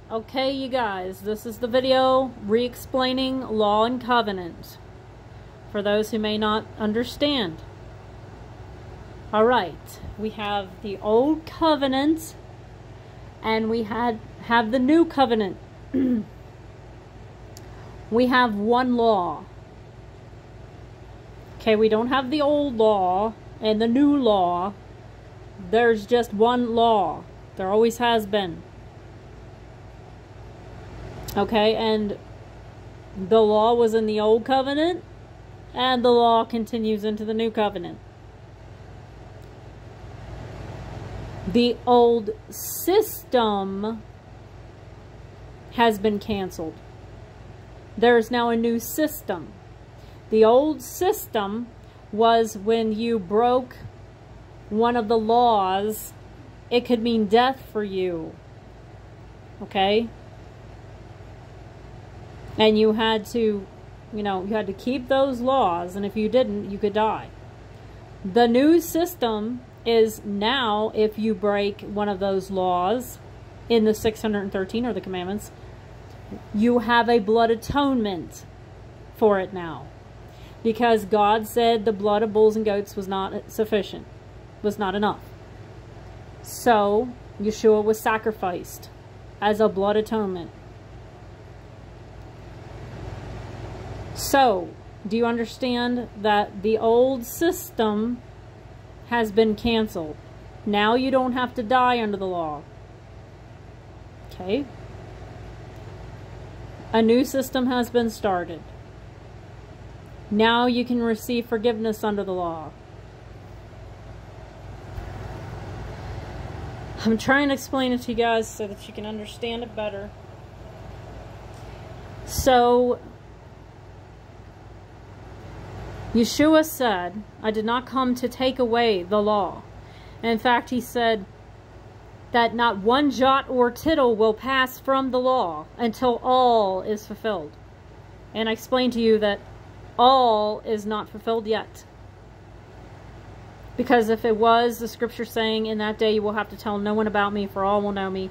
Okay, you guys, this is the video re-explaining Law and Covenant for those who may not understand. Alright, we have the Old Covenant and we have the New Covenant. We have one law. Okay, we don't have the old law and the new law. There's just one law. There always has been. Okay, and the law was in the Old Covenant, and the law continues into the New Covenant. The old system has been canceled. There's now a new system. The old system was when you broke one of the laws, it could mean death for you. Okay? And you had to, you had to keep those laws, and if you didn't, you could die. The new system is now, if you break one of those laws in the 613 or the commandments, you have a blood atonement for it now. Because God said the blood of bulls and goats was not sufficient, was not enough. So, Yeshua was sacrificed as a blood atonement. So, do you understand that the old system has been canceled? Now you don't have to die under the law. Okay? A new system has been started. Now you can receive forgiveness under the law. I'm trying to explain it to you guys so that you can understand it better. So, Yeshua said, I did not come to take away the law. And in fact, he said that not one jot or tittle will pass from the law until all is fulfilled. And I explained to you that all is not fulfilled yet. Because if it was, the scripture saying, in that day you will have to tell no one about me, for all will know me.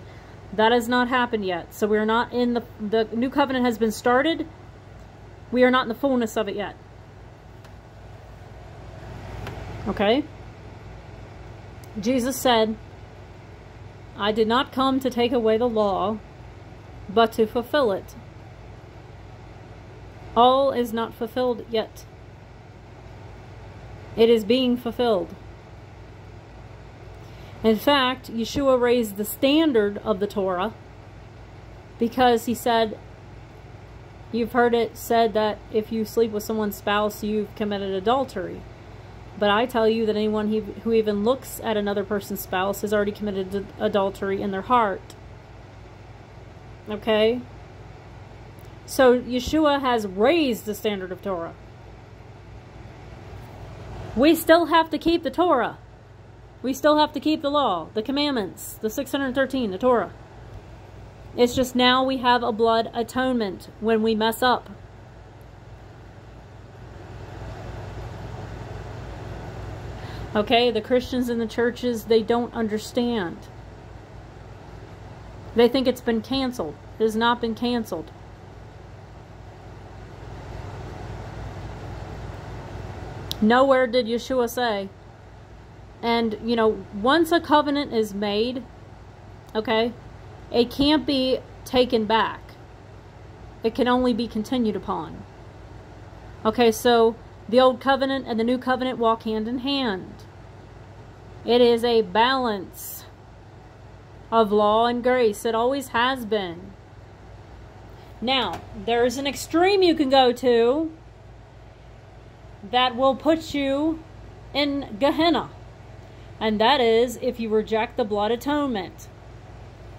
That has not happened yet. So we are not in the new covenant has been started. We are not in the fullness of it yet. Okay? Jesus said, I did not come to take away the law, but to fulfill it. All is not fulfilled yet. It is being fulfilled. In fact, Yeshua raised the standard of the Torah because he said, you've heard it said that if you sleep with someone's spouse, you've committed adultery. But I tell you that anyone who even looks at another person's spouse has already committed adultery in their heart. Okay? So Yeshua has raised the standard of Torah. We still have to keep the Torah. We still have to keep the law, the commandments, the 613, the Torah. It's just now we have a blood atonement when we mess up. Okay, the Christians in the churches, they don't understand. They think it's been canceled. It has not been canceled. Nowhere did Yeshua say. And, once a covenant is made, okay, it can't be taken back. It can only be continued upon. Okay, so the old covenant and the new covenant walk hand in hand. It is a balance of law and grace. It always has been. Now, there's an extreme you can go to that will put you in Gehenna. And that is if you reject the blood atonement.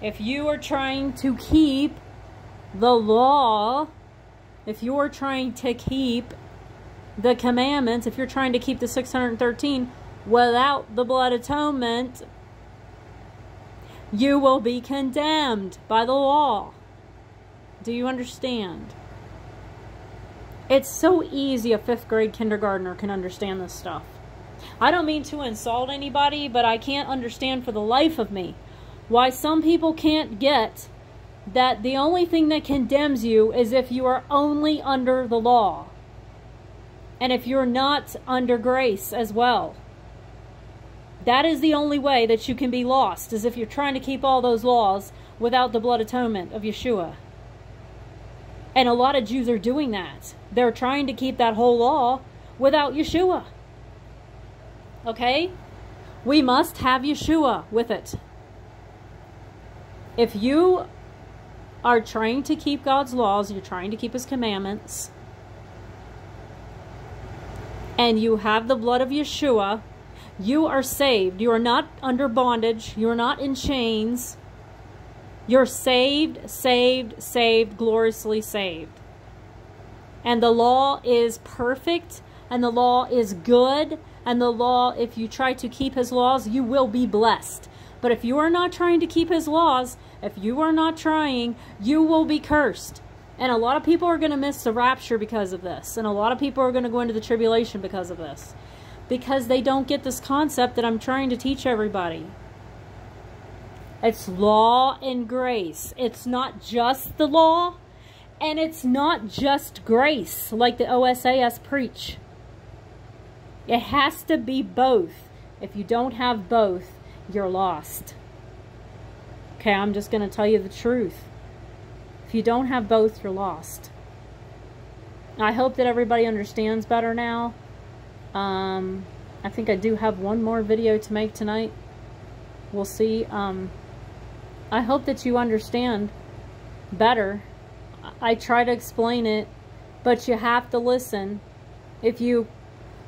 If you are trying to keep the law, if you are trying to keep the commandments, if you're trying to keep the 613 without the blood atonement, you will be condemned by the law. Do you understand? It's so easy a 5th grade kindergartner can understand this stuff. I don't mean to insult anybody, but I can't understand for the life of me why some people can't get that the only thing that condemns you is if you are only under the law. And if you're not under grace as well. That is the only way that you can be lost, is if you're trying to keep all those laws without the blood atonement of Yeshua. And a lot of Jews are doing that. They're trying to keep that whole law without Yeshua. Okay? We must have Yeshua with it. If you are trying to keep God's laws, you're trying to keep His commandments, and you have the blood of Yeshua, you are saved. You are not under bondage. You are not in chains. You're saved, saved, saved, gloriously saved. And the law is perfect, and the law is good, and the law, if you try to keep His laws, you will be blessed. But if you are not trying to keep His laws, if you are not trying, you will be cursed. And a lot of people are going to miss the rapture because of this. And a lot of people are going to go into the tribulation because of this. Because they don't get this concept that I'm trying to teach everybody. It's law and grace. It's not just the law, and it's not just grace, like the OSAS preach. It has to be both. If you don't have both, you're lost. Okay, I'm just going to tell you the truth. If you don't have both, you're lost. I hope that everybody understands better now. I think I do have one more video to make tonight. We'll see. I hope that you understand better. I try to explain it, but you have to listen. If you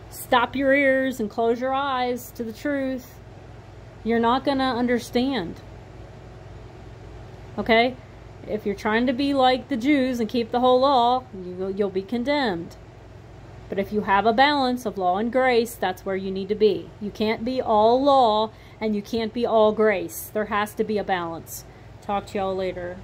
stop your ears and close your eyes to the truth, you're not going to understand. Okay? If you're trying to be like the Jews and keep the whole law, you'll be condemned. But if you have a balance of law and grace, that's where you need to be. You can't be all law and you can't be all grace. There has to be a balance. Talk to y'all later.